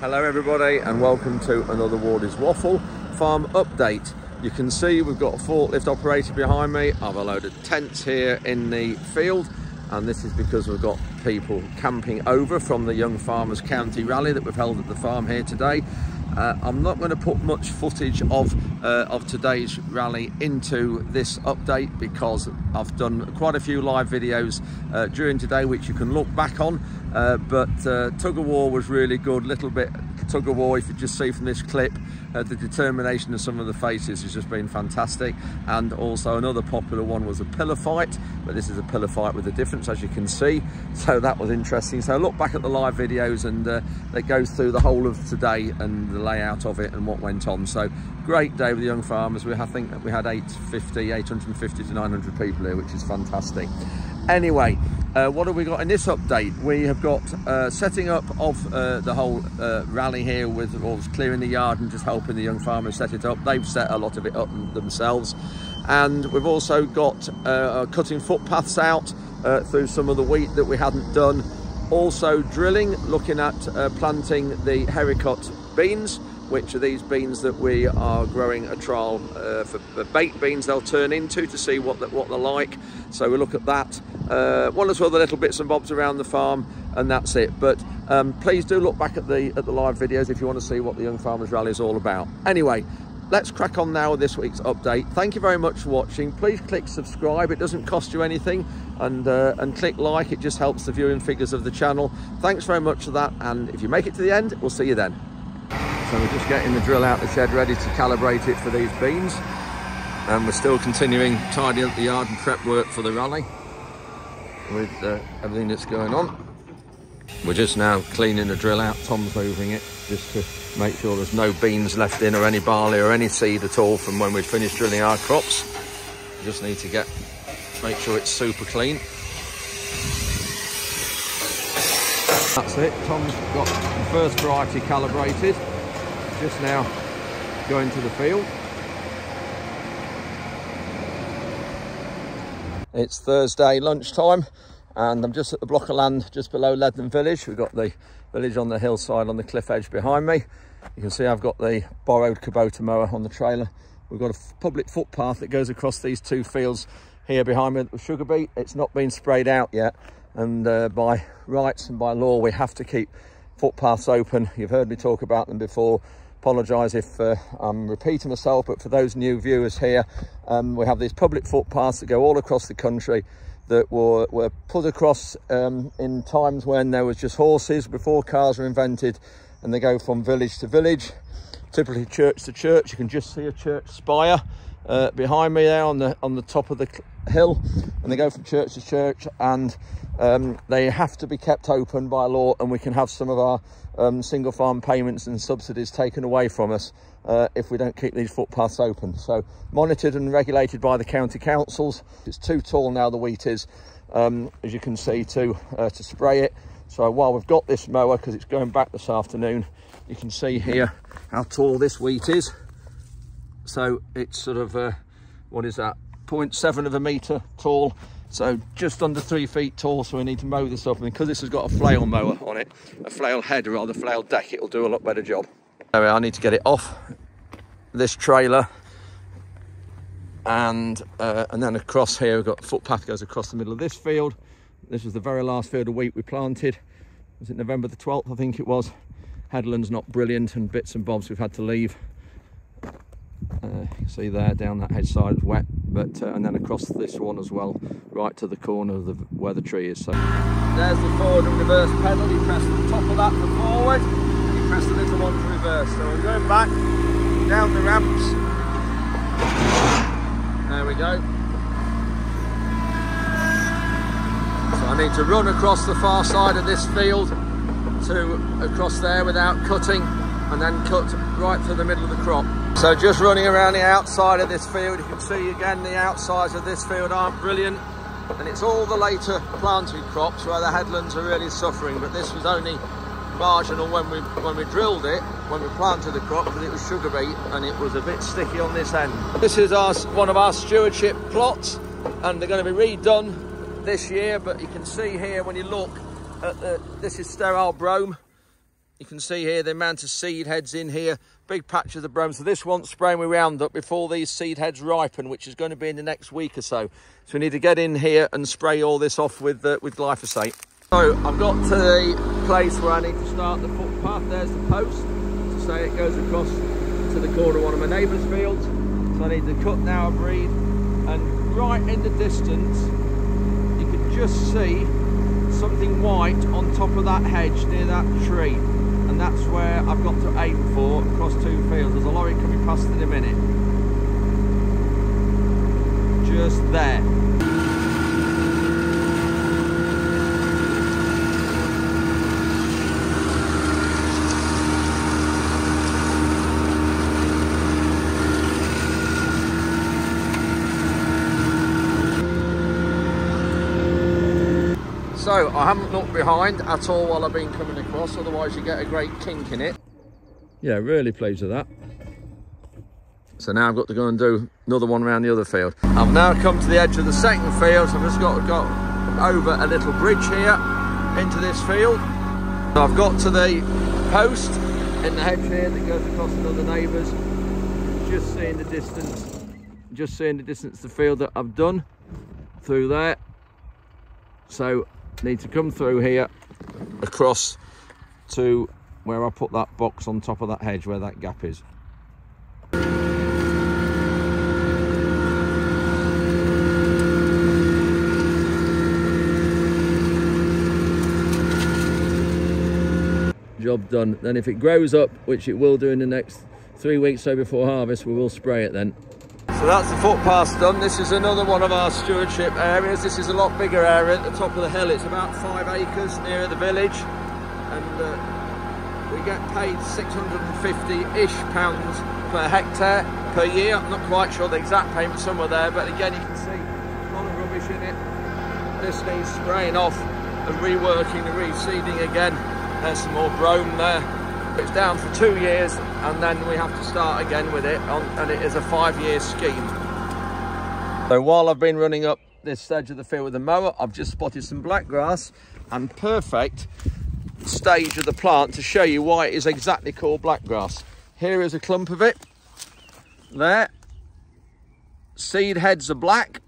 Hello everybody and welcome to another Wardy's Waffle farm update. You can see we've got a forklift operator behind me. I've a load of tents here in the field, and this is because we've got people camping over from the Young Farmers County Rally that we've held at the farm here today. I'm not going to put much footage of today's rally into this update because I've done quite a few live videos during today which you can look back on, but tug of war was really good. Little bit tug of war, if you just see from this clip, the determination of some of the faces has just been fantastic. And also another popular one was a pillar fight, but this is a pillar fight with a difference, as you can see, so that was interesting. So look back at the live videos and it goes through the whole of today and the layout of it and what went on. So great day with the Young Farmers. I think we had 850 to 900 people here, which is fantastic. Anyway, what have we got in this update? We have got setting up of the whole rally here with clearing the yard and just helping the Young Farmers set it up. They've set a lot of it up themselves, and we've also got cutting footpaths out through some of the wheat that we hadn't done. Also drilling, looking at planting the Hericot beans, which are these beans that we are growing a trial for baked beans they'll turn into, to see what they're like. So we'll look at that. One or two other little bits and bobs around the farm, and that's it. But please do look back at the live videos if you want to see what the Young Farmers Rally is all about. Anyway, let's crack on now with this week's update. Thank you very much for watching. Please click subscribe, it doesn't cost you anything, and click like, it just helps the viewing figures of the channel. Thanks very much for that, and if you make it to the end, we'll see you then. So we're just getting the drill out the shed ready to calibrate it for these beans, and we're still continuing tidying up the yard and prep work for the rally with everything that's going on. We're just now cleaning the drill out. Tom's moving it just to make sure there's no beans left in, or any barley or any seed at all from when we finished drilling our crops. We just need to make sure it's super clean. That's it. Tom's got the first variety calibrated. Just now going to the field. It's Thursday lunchtime, and I'm just at the block of land just below Leadenham Village. We've got the village on the hillside on the cliff edge behind me. You can see I've got the borrowed Kubota mower on the trailer. We've got a public footpath that goes across these two fields here behind me with sugar beet. It's not been sprayed out yet, and by rights and by law we have to keep footpaths open. You've heard me talk about them before. Apologise if I'm repeating myself, but for those new viewers here, we have these public footpaths that go all across the country that were put across in times when there was just horses, before cars were invented, and they go from village to village, typically church to church. You can just see a church spire behind me there on the top of the hill, and they go from church to church, and they have to be kept open by law, and we can have some of our single farm payments and subsidies taken away from us if we don't keep these footpaths open. So monitored and regulated by the county councils. It's too tall now, the wheat is, as you can see, to spray it. So while we've got this mower, because it's going back this afternoon, you can see here how tall this wheat is. So it's sort of what is that, 0.7 of a metre tall, so just under 3 feet tall. So we need to mow this up, and because this has got a flail mower on it, a flail head, or rather flail deck, it'll do a lot better job. Anyway, I need to get it off this trailer, and then across here we've got a footpath goes across the middle of this field. This was the very last field of wheat we planted. Was it November the 12th, I think it was. Headland's not brilliant, and bits and bobs we've had to leave. You can see there down that hedge side is wet, but and then across this one as well, right to the corner of where the tree is. So there's the forward and reverse pedal. You press the top of that for forward, and you press the little one for reverse. So we're going back down the ramps. There we go. So I need to run across the far side of this field to across there without cutting, and then cut right through the middle of the crop. So just running around the outside of this field, you can see again the outsides of this field aren't brilliant, and it's all the later planted crops where the headlands are really suffering. But this was only marginal when we drilled it, when we planted the crop, because it was sugar beet and it was a bit sticky on this end. This is one of our stewardship plots, and they're going to be redone this year. But you can see here when you look at this is sterile brome. You can see here the amount of seed heads in here, big patches of brome. So this wants spraying with Roundup before these seed heads ripen, which is going to be in the next week or so. So we need to get in here and spray all this off with glyphosate. So I've got to the place where I need to start the footpath. There's the post to say it goes across to the corner of one of my neighbour's fields. So I need to cut now a breed, and right in the distance you can just see something white on top of that hedge near that tree, and that's where I've got to aim for across 2 fields. There's a lorry coming past in a minute. Just there. So I haven't looked behind at all while I've been coming across, otherwise you get a great kink in it. Yeah, really pleased with that. So now I've got to go and do another one around the other field. I've now come to the edge of the second field, so I've just got to go over a little bridge here into this field. So I've got to the post in the hedge here that goes across another neighbour's. Just seeing the distance, the field that I've done through there. So need to come through here across to where I put that box on top of that hedge where that gap is. Job done. Then if it grows up, which it will do in the next 3 weeks so before harvest, we will spray it then. So that's the footpath done. This is another one of our stewardship areas. This is a lot bigger area at the top of the hill. It's about 5 acres near the village, and we get paid 650-ish pounds per hectare per year. I'm not quite sure the exact payment, somewhere there, but again you can see a lot of rubbish in it. This needs spraying off and reworking and reseeding again. There's some more brome there. It's down for 2 years, and then we have to start again with it, and it is a 5-year scheme. So while I've been running up this edge of the field with the mower, I've just spotted some blackgrass, and perfect stage of the plant to show you why it is exactly called blackgrass. Here is a clump of it. There. Seed heads are black,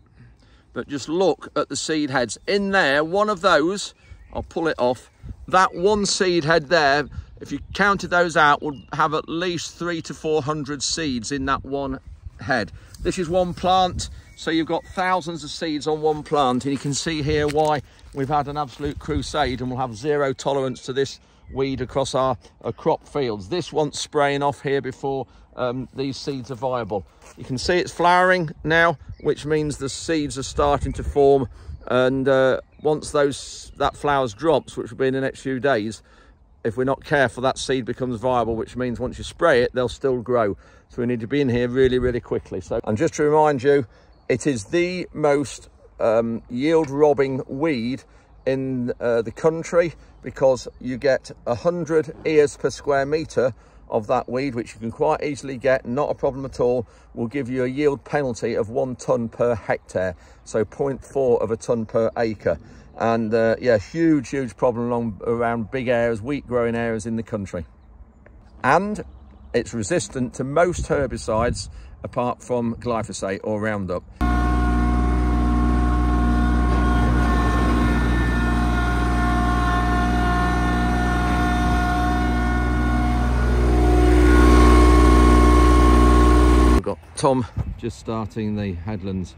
but just look at the seed heads. In there, one of those, I'll pull it off, that one seed head there, if you counted those out, would have at least 300 to 400 seeds in that one head. This is one plant, so you've got thousands of seeds on one plant, and you can see here why we've had an absolute crusade, and we'll have zero tolerance to this weed across our crop fields. This wants spraying off here before these seeds are viable. You can see it's flowering now, which means the seeds are starting to form, and once that flowers drops, which will be in the next few days, if we're not careful, that seed becomes viable, which means once you spray it, they'll still grow. So we need to be in here really, really quickly. So, and just to remind you, it is the most yield robbing weed in the country, because you get 100 ears per square metre of that weed, which you can quite easily get, not a problem at all. Will give you a yield penalty of 1 tonne per hectare, so 0.4 of a tonne per acre. And yeah, huge problem around big areas, wheat growing areas in the country. And it's resistant to most herbicides apart from glyphosate or Roundup. We've got Tom just starting the headlands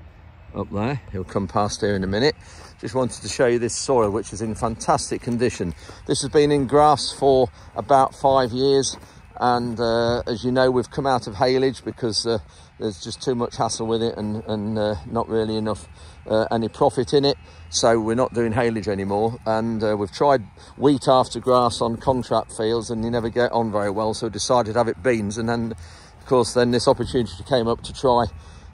up there. He'll come past here in a minute. Just wanted to show you this soil, which is in fantastic condition. This has been in grass for about 5 years, and as you know, we've come out of haylage because there's just too much hassle with it, and not really enough any profit in it, so we're not doing haylage anymore. And we've tried wheat after grass on contract fields, and you never get on very well, so decided to have it beans. And then of course then this opportunity came up to try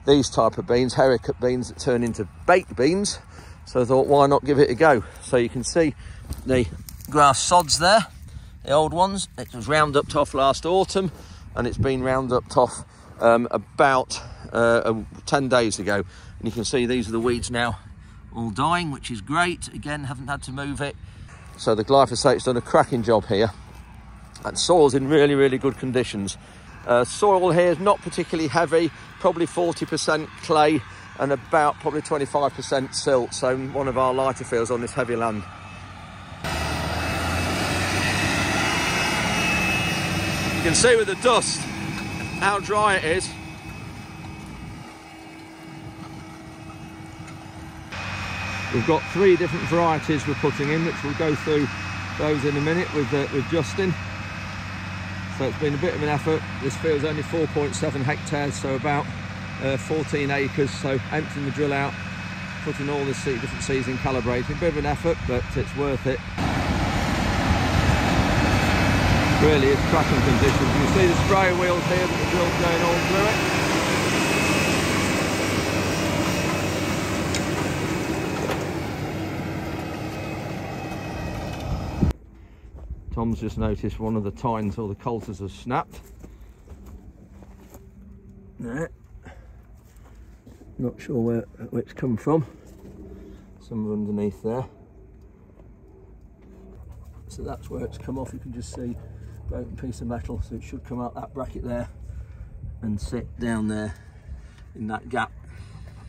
these type of beans, Haricot beans, that turn into baked beans. So I thought, why not give it a go? So you can see the grass sods there, the old ones. It was Roundup off last autumn, and it's been Roundup off about 10 days ago. And you can see these are the weeds now all dying, which is great. Again, haven't had to move it. So the glyphosate's done a cracking job here. and soil's in really, really good conditions. Soil here is not particularly heavy, probably 40% clay and about probably 25% silt, so one of our lighter fields on this heavy land. You can see with the dust how dry it is. We've got 3 different varieties we're putting in, which we'll go through those in a minute with Justin. So it's been a bit of an effort. This field's only 4.7 hectares, so about 14 acres. So emptying the drill out, putting all the different seeds in, calibrating. A bit of an effort, but it's worth it. Really is cracking conditions. You can see the sprayer wheels here that the drill's going all through it. Tom's just noticed one of the tines or the coulters has snapped. There. Not sure where it's come from. Somewhere underneath there. So that's where it's come off. You can just see a broken piece of metal, so it should come out that bracket there and sit down there in that gap.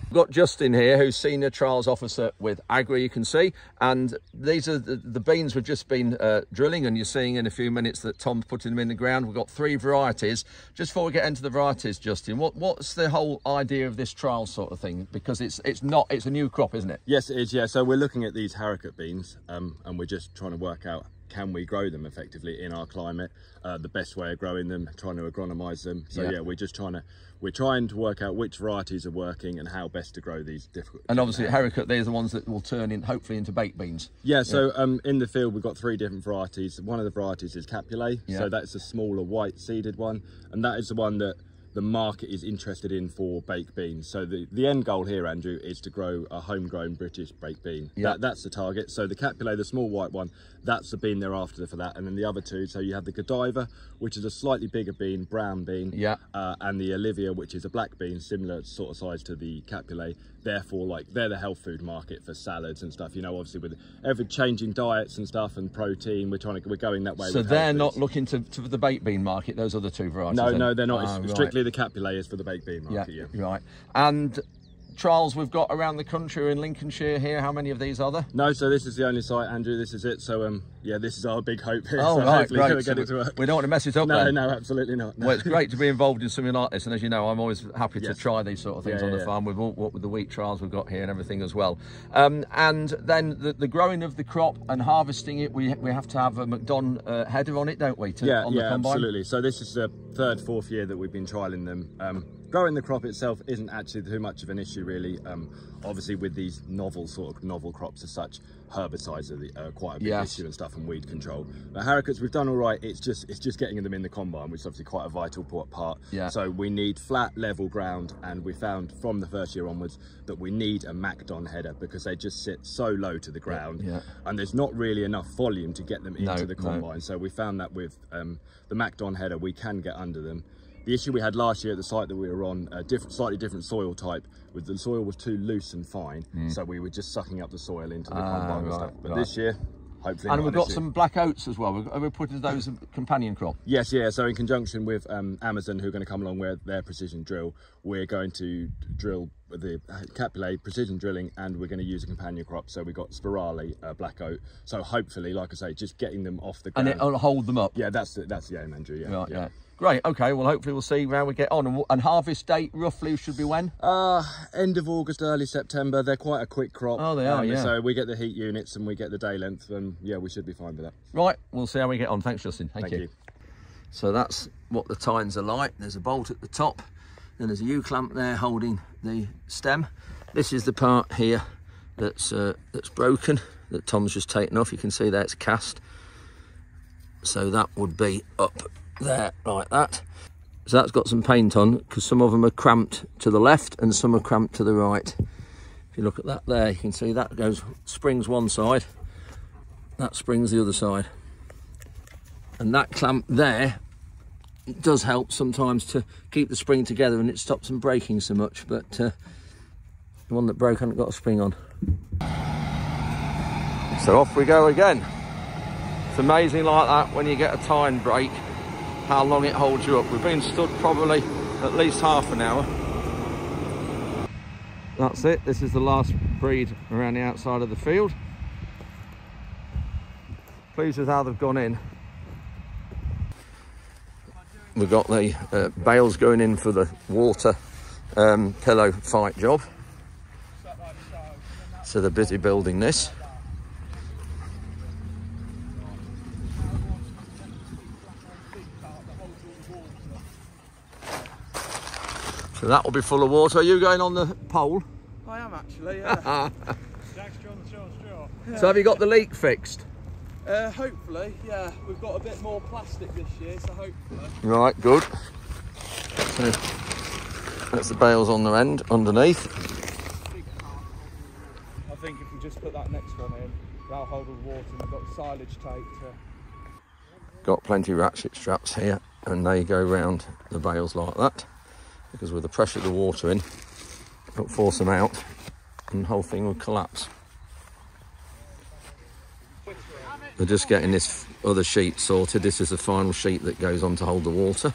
We've got Justin here, who's Senior Trials Officer with Agri, you can see, and these are the beans we've just been drilling, and you're seeing in a few minutes that Tom's putting them in the ground. We've got 3 varieties. Just before we get into the varieties, Justin, what's the whole idea of this trial sort of thing? Because it's a new crop, isn't it? Yes, it is, yeah. So we're looking at these haricot beans, and we're just trying to work out, can we grow them effectively in our climate, the best way of growing them, trying to agronomize them. So yeah, we're trying to work out which varieties are working and how best to grow these difficult. And obviously haricot, they're the ones that will turn in hopefully into baked beans. Yeah, so in the field we've got 3 different varieties. One of the varieties is Capulet, so that's a smaller white seeded one, and that is the one that the market is interested in for baked beans. So the end goal here, Andrew, is to grow a homegrown British baked bean. That's the target. So the Capulet, the small white one, that's the bean they're after for that. And then the other 2, so you have the Godiva, which is a slightly bigger bean, brown bean, and the Olivia, which is a black bean, similar sort of size to the Capulet. Therefore, like, they're the health food market for salads and stuff. You know, obviously with ever changing diets and stuff and protein, we're going that way. So they're not looking to the baked bean market, those other 2 varieties? No, they're not. It's strictly the Capulet is for the baked bean market. Yeah, right. And trials we've got around the country in Lincolnshire here, how many of these are there? No, so this is the only site, Andrew. This is it. So yeah, this is our big hope here. Oh, so right, hopefully great. Get it to work. We don't want to mess it up. No, then. No, absolutely not. No. Well, it's great to be involved in something like this, and as you know, I'm always happy to try these sort of things on the farm with the wheat trials we've got here and everything as well. And then the growing of the crop and harvesting it, we have to have a McDon header on it, don't we? Yeah, absolutely. So this is the 3rd, 4th year that we've been trialling them. Growing the crop itself isn't actually too much of an issue, really. Obviously, with these novel crops as such, herbicides are quite a big issue and stuff, and weed control. But haricots, we've done all right. It's just getting them in the combine, which is obviously quite a vital part. Yeah. So we need flat, level ground, and we found from the 1st year onwards that we need a MacDon header because they just sit so low to the ground, and there's not really enough volume to get them into the combine. So we found that with the MacDon header, we can get under them. The issue we had last year at the site that we were on, slightly different soil type, with the soil was too loose and fine, so we were just sucking up the soil into the combine and stuff. But this year, hopefully. And we've got some black oats as well. We've put those as a companion crop. Yes, yeah. So in conjunction with Amazon, who are going to come along with their precision drill, we're going to drill the Capulet precision drilling, and we're going to use a companion crop. So we've got Spirale, black oat. So hopefully, like I say, just getting them off the ground. And it'll hold them up. Yeah, that's the aim, Andrew. Yeah. Yeah. Great, okay, well hopefully we'll see how we get on. And harvest date roughly should be when? End of August, early September. They're quite a quick crop. Oh, they are, yeah. So we get the heat units and we get the day length, and yeah, we should be fine with that. Right, we'll see how we get on. Thanks, Justin. Thank you. So that's what the tines are like. There's a bolt at the top, then there's a U-clamp there holding the stem. This is the part here that's broken, that Tom's just taken off. You can see there it's cast. So that would be up there like that. So that's got some paint on because some of them are cramped to the left and some are cramped to the right. If you look at that there, you can see that springs one side, that springs the other side, and that clamp there does help sometimes to keep the spring together, and it stops them breaking so much. But the one that broke hadn't got a spring on. So off we go again. It's amazing like that when you get a time break, how long it holds you up. We've been stood probably at least half an hour. That's it, this is the last breed around the outside of the field. Pleased with how they've gone in. We've got the bales going in for the water pillow fight job. So they're busy building this. So that will be full of water. Are you going on the pole? I am actually, yeah. So have you got the leak fixed? Hopefully, yeah. We've got a bit more plastic this year, so hopefully. Right, good. So that's the bales on the end, underneath. I think if we just put that next one in, that'll hold the water, and we've got silage tape to... Got plenty of ratchet straps here, and they go round the bales like that, because with the pressure of the water in, it'll force them out and the whole thing will collapse. They're just getting this other sheet sorted. This is the final sheet that goes on to hold the water.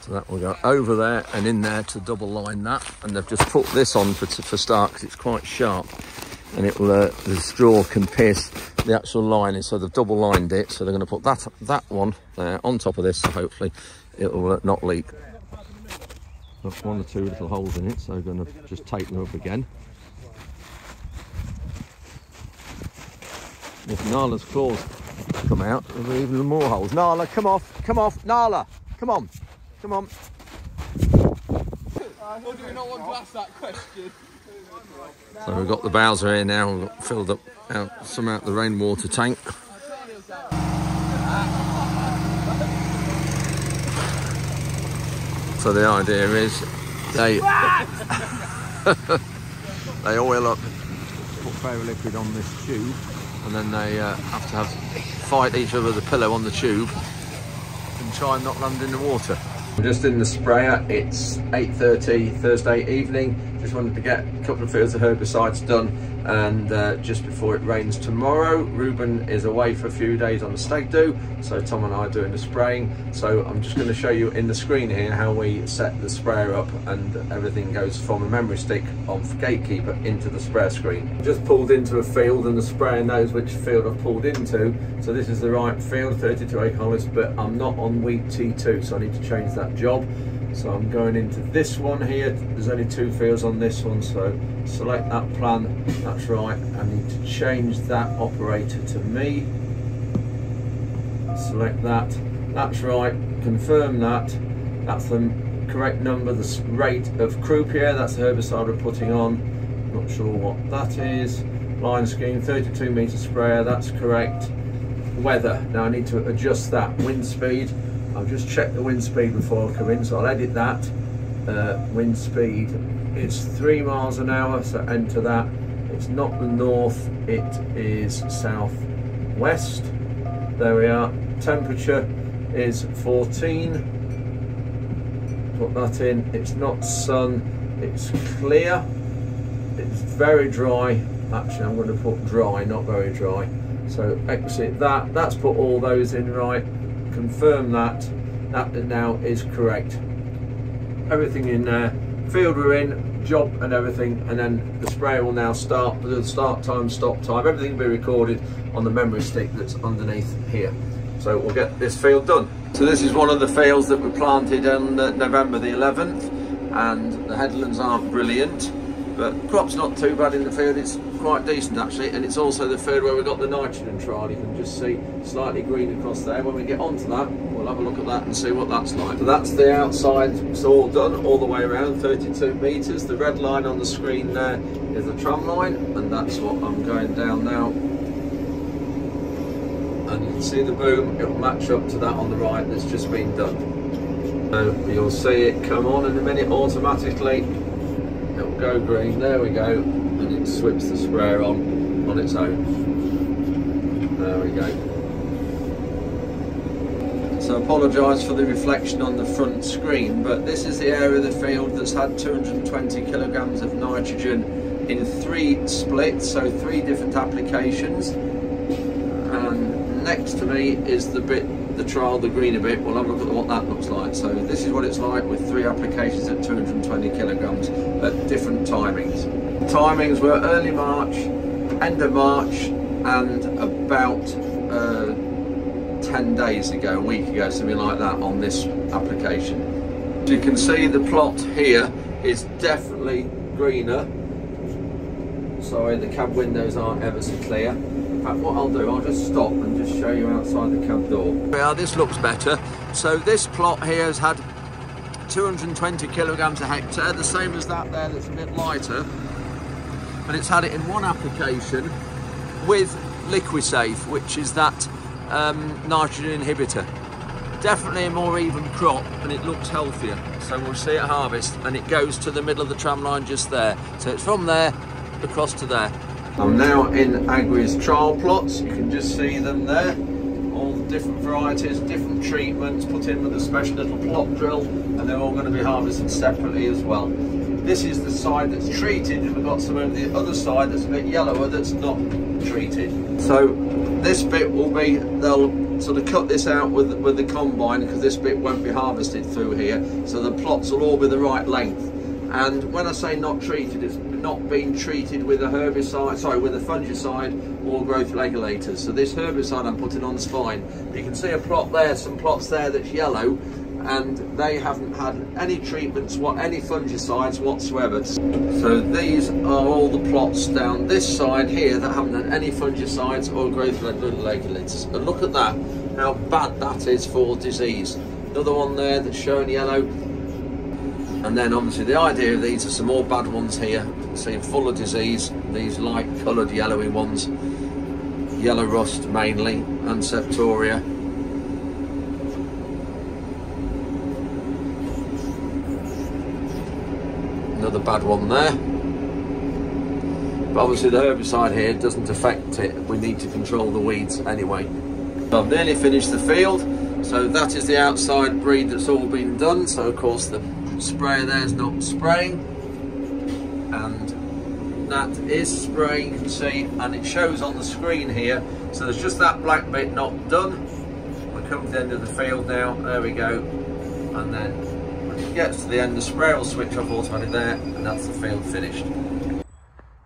So that will go over there and in there to double line that, and they've just put this on for start because it's quite sharp, and it will the straw can pierce the actual lining, so they've double lined it. So they're going to put that one there on top of this, so hopefully it will not leak. Got one or two little holes in it, so we're going to just tape them up again. If Nala's claws come out, there'll be even more holes. Nala, come off, Nala, come on. Come on. Or do we not want to ask that question? So we've got the Bowser here now, we've got filled up some out the rainwater tank. So the idea is they they oil up, put fairy liquid on this tube, and then they have to fight each other the pillow on the tube and try and not land in the water. I'm just in the sprayer. It's 8:30 Thursday evening. Just wanted to get a couple of fields of herbicides done, and just before it rains tomorrow. Ruben is away for a few days on the stag do, so Tom and I are doing the spraying. So I'm just going to show you in the screen here how we set the sprayer up, and everything goes from a memory stick on Gatekeeper into the sprayer screen. Just pulled into a field, and the sprayer knows which field I've pulled into. So this is the right field, 32 acres, but I'm not on wheat T2, so I need to change that job. So I'm going into this one here. There's only 2 fields on this one, so select that plan. That's right. I need to change that operator to me. Select that. That's right. Confirm that. That's the correct number. The rate of croupier. That's the herbicide we're putting on. Not sure what that is. Line scheme, 32 metre sprayer. That's correct. Weather. Now I need to adjust that. Wind speed. I've just checked the wind speed before I come in, so I'll edit that. Wind speed is 3 miles an hour, so enter that. It's not the north, it is southwest. There we are. Temperature is 14. Put that in. It's not sun, it's clear. It's very dry. Actually, I'm going to put dry, not very dry. So exit that. That's put all those in right. Confirm that now is correct. Everything in there, field we're in, job and everything, and then the sprayer will now start. The start time, stop time, everything will be recorded on the memory stick that's underneath here. So we'll get this field done. So this is one of the fields that we planted on November the 11th, and the headlands aren't brilliant, but crop's not too bad in the field. It's quite decent actually, and it's also the field where we got the nitrogen trial. You can just see slightly green across there. When we get onto that, we'll have a look at that and see what that's like. So that's the outside. It's all done all the way around, 32 metres. The red line on the screen there is the tram line, and that's what I'm going down now. And you can see the boom, it'll match up to that on the right that's just been done. So you'll see it come on in a minute automatically. It'll go green, there we go, and it swips the sprayer on its own. There we go. So I apologise for the reflection on the front screen, but this is the area of the field that's had 220 kilograms of nitrogen in 3 splits, so 3 different applications. And next to me is the bit, the trial, the greener bit. We'll have a look at what that looks like. So this is what it's like with 3 applications at 220 kilograms at different timings. Timings were early March, end of March, and about 10 days ago, a week ago, something like that, on this application. As you can see, the plot here is definitely greener. Sorry, the cab windows aren't ever so clear. In fact, what I'll do, I'll just stop and just show you outside the cab door. Yeah, this looks better. So this plot here has had 220 kilograms a hectare, the same as that there that's a bit lighter. But it's had it in 1 application with Liquisafe, which is that nitrogen inhibitor. Definitely a more even crop, and it looks healthier. So we'll see at harvest, and it goes to the middle of the tram line just there. So it's from there across to there. I'm now in Agri's trial plots. You can just see them there. All the different varieties, different treatments put in with a special little plot drill, and they're all going to be harvested separately as well. This is the side that's treated, and we've got some of the other side that's a bit yellower that's not treated. So this bit will be, they'll sort of cut this out with the combine, because this bit won't be harvested through here, so the plots will all be the right length. And when I say not treated, it's not being treated with a herbicide, sorry, with a fungicide or growth regulators. So this herbicide I'm putting on is fine. You can see a plot there, some plots there that's yellow, and they haven't had any treatments, any fungicides whatsoever. So these are all the plots down this side here that haven't had any fungicides or growth regulators. And look at that, how bad that is for disease. Another one there that's showing yellow. And then obviously the idea of these are some more bad ones here. You can see full of disease, these light coloured yellowy ones. Yellow rust mainly, and septoria. Another bad one there. But obviously the herbicide here doesn't affect it. We need to control the weeds anyway. I've nearly finished the field. So that is the outside breed that's all been done. So of course the sprayer there is not spraying. And that is spraying, you can see, and it shows on the screen here. So there's just that black bit not done. We come to the end of the field now. There we go. And then when it gets to the end, the sprayer will switch off automatically there, and that's the field finished.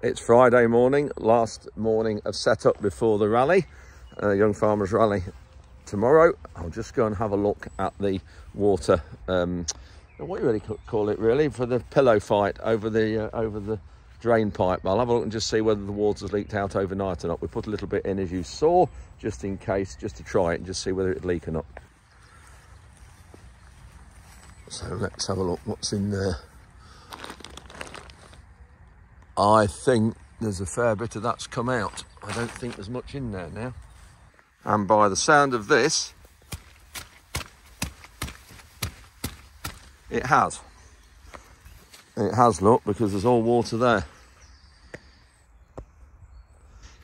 It's Friday morning, last morning of setup before the rally, Young Farmers Rally tomorrow. I'll just go and have a look at the water, what you really call it really, for the pillow fight over the drain pipe. I'll have a look and just see whether the water's leaked out overnight or not. We put a little bit in, as you saw, just in case, just to try it and just see whether it'd leak or not. So let's have a look what's in there. I think there's a fair bit of that's come out. I don't think there's much in there now. And by the sound of this, it has. It has, look, because there's all water there.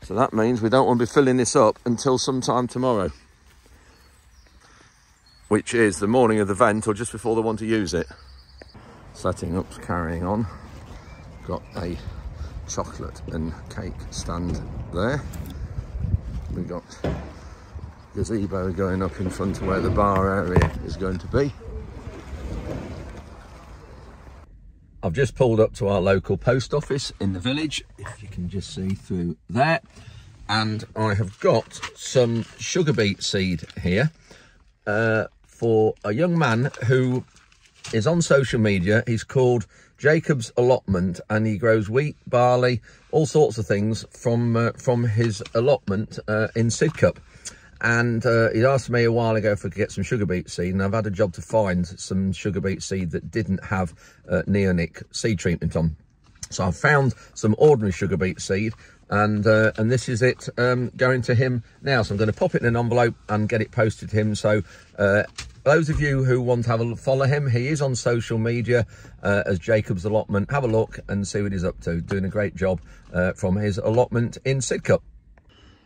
So that means we don't want to be filling this up until sometime tomorrow, which is the morning of the vent or just before they want to use it. Setting up's carrying on. Got a chocolate and cake stand there. We've got gazebo going up in front of where the bar area is going to be. I've just pulled up to our local post office in the village, if you can just see through there, and I have got some sugar beet seed here for a young man who is on social media. He's called Jacob's Allotment, and he grows wheat, barley, all sorts of things from his allotment in Sidcup. And he asked me a while ago if I could get some sugar beet seed, and I've had a job to find some sugar beet seed that didn't have neonic seed treatment on. So I've found some ordinary sugar beet seed, and this is it going to him now. So I'm going to pop it in an envelope and get it posted to him. So those of you who want to have a follow him, he is on social media as Jacob's Allotment. Have a look and see what he's up to. Doing a great job from his allotment in Sidcup.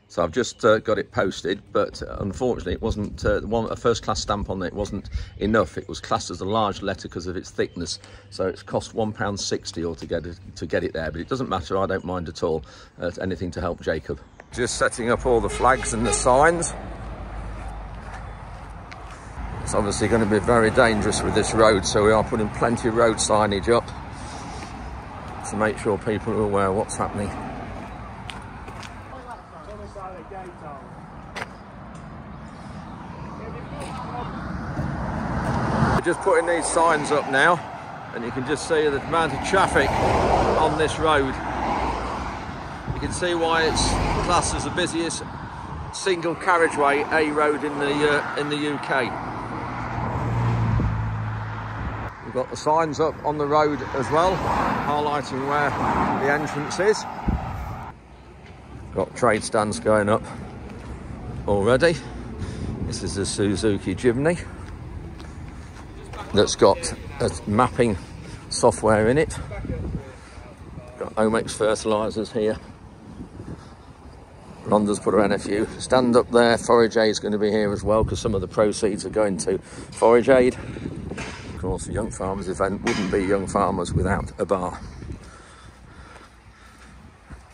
So I've just got it posted, but unfortunately it wasn't a first class stamp on it wasn't enough. It was classed as a large letter because of its thickness. So it's cost £1.60 altogether to get it there, but it doesn't matter, I don't mind at all. It's anything to help Jacob. Just setting up all the flags and the signs. It's obviously going to be very dangerous with this road, so we are putting plenty of road signage up to make sure people are aware of what's happening. We're just putting these signs up now, and you can just see the amount of traffic on this road. You can see why it's classed as the busiest single carriageway A road in the UK. We've got the signs up on the road as well, highlighting where the entrance is. Got trade stands going up already. This is the Suzuki Jimny that's got a mapping software in it. Got Omex fertilisers here. Ronda's put her NFU stand up there. Forage Aid is going to be here as well because some of the proceeds are going to Forage Aid. Of course, the Young Farmers event wouldn't be Young Farmers without a bar.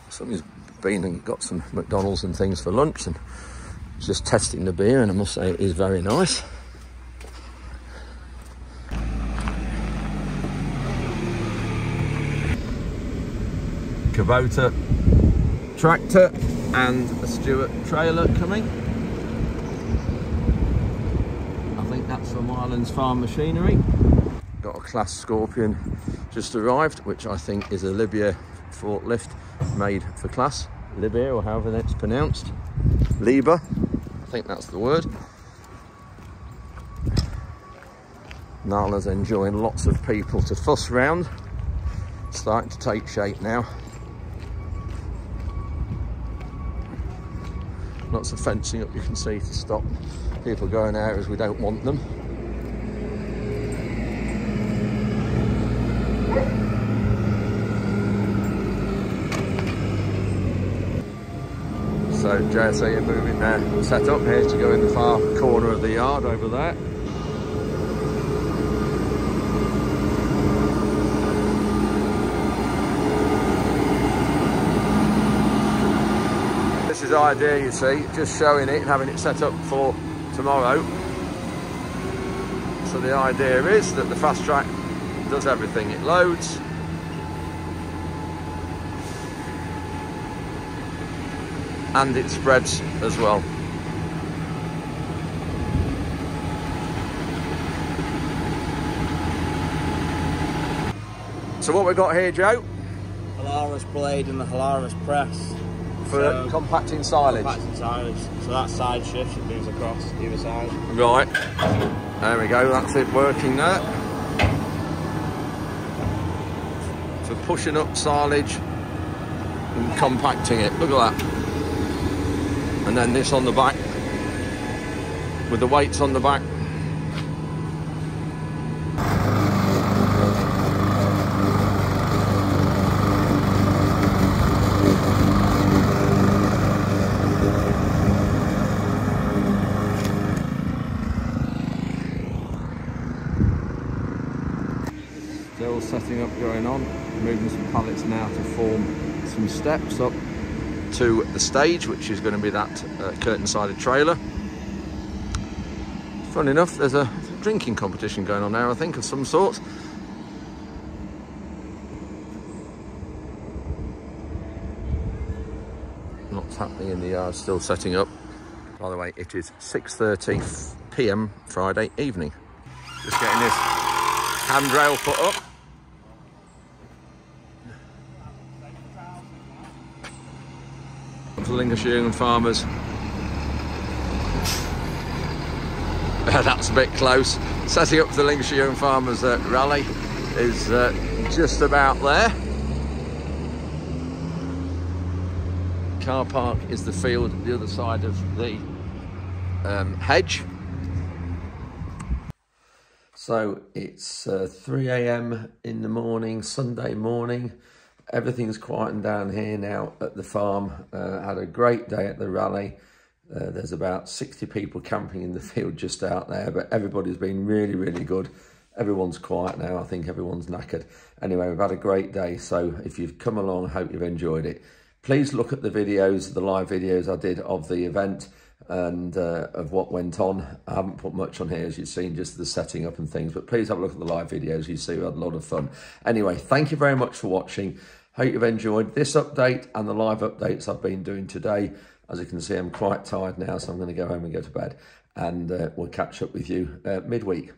Somebody's been and got some McDonald's and things for lunch and just testing the beer, and I must say it is very nice. Kubota tractor and a Stewart trailer coming. I think that's from Ireland's Farm Machinery. Got a Class Scorpion just arrived, which I think is a Liebherr forklift made for Class. Liebherr, or however that's pronounced. Liebherr, I think that's the word. Nala's enjoying lots of people to fuss round. Starting to take shape now. Lots of fencing up, you can see, to stop people going out as we don't want them. So JSA are moving their setup here to go in the far corner of the yard over there. This is the idea, you see, just showing it and having it set up for tomorrow. So the idea is that the fast track does everything. It loads, and it spreads as well. So what we got here, Joe? Halaris blade and the Halaris press. For compacting silage. Compacting silage. So that side shift, it moves across either side. Right. There we go, that's it working there. For pushing up silage and compacting it. Look at that. And then this on the back, with the weights on the back. Still setting up going on, moving some pallets now to form some steps up to the stage, which is going to be that curtain-sided trailer. Fun enough, there's a drinking competition going on there, I think, of some sort. What's happening in the yard, still setting up. By the way, it is 6:30 PM Friday evening. Just getting this handrail put up. For the Lincolnshire Young Farmers. That's a bit close. Setting up for the Lincolnshire Young Farmers rally is just about there. Car park is the field at the other side of the hedge. So it's 3 AM in the morning, Sunday morning, everything's quieting down here now at the farm. Had a great day at the rally. There's about 60 people camping in the field just out there, but everybody's been really, really good. Everyone's quiet now. I think everyone's knackered. Anyway, we've had a great day. So if you've come along, I hope you've enjoyed it. Please look at the videos, the live videos I did of the event and of what went on. I haven't put much on here, as you've seen, just the setting up and things, but please have a look at the live videos. You see we had a lot of fun. Anyway, thank you very much for watching. Hope you've enjoyed this update and the live updates I've been doing today. As you can see, I'm quite tired now, so I'm going to go home and go to bed, and we'll catch up with you midweek.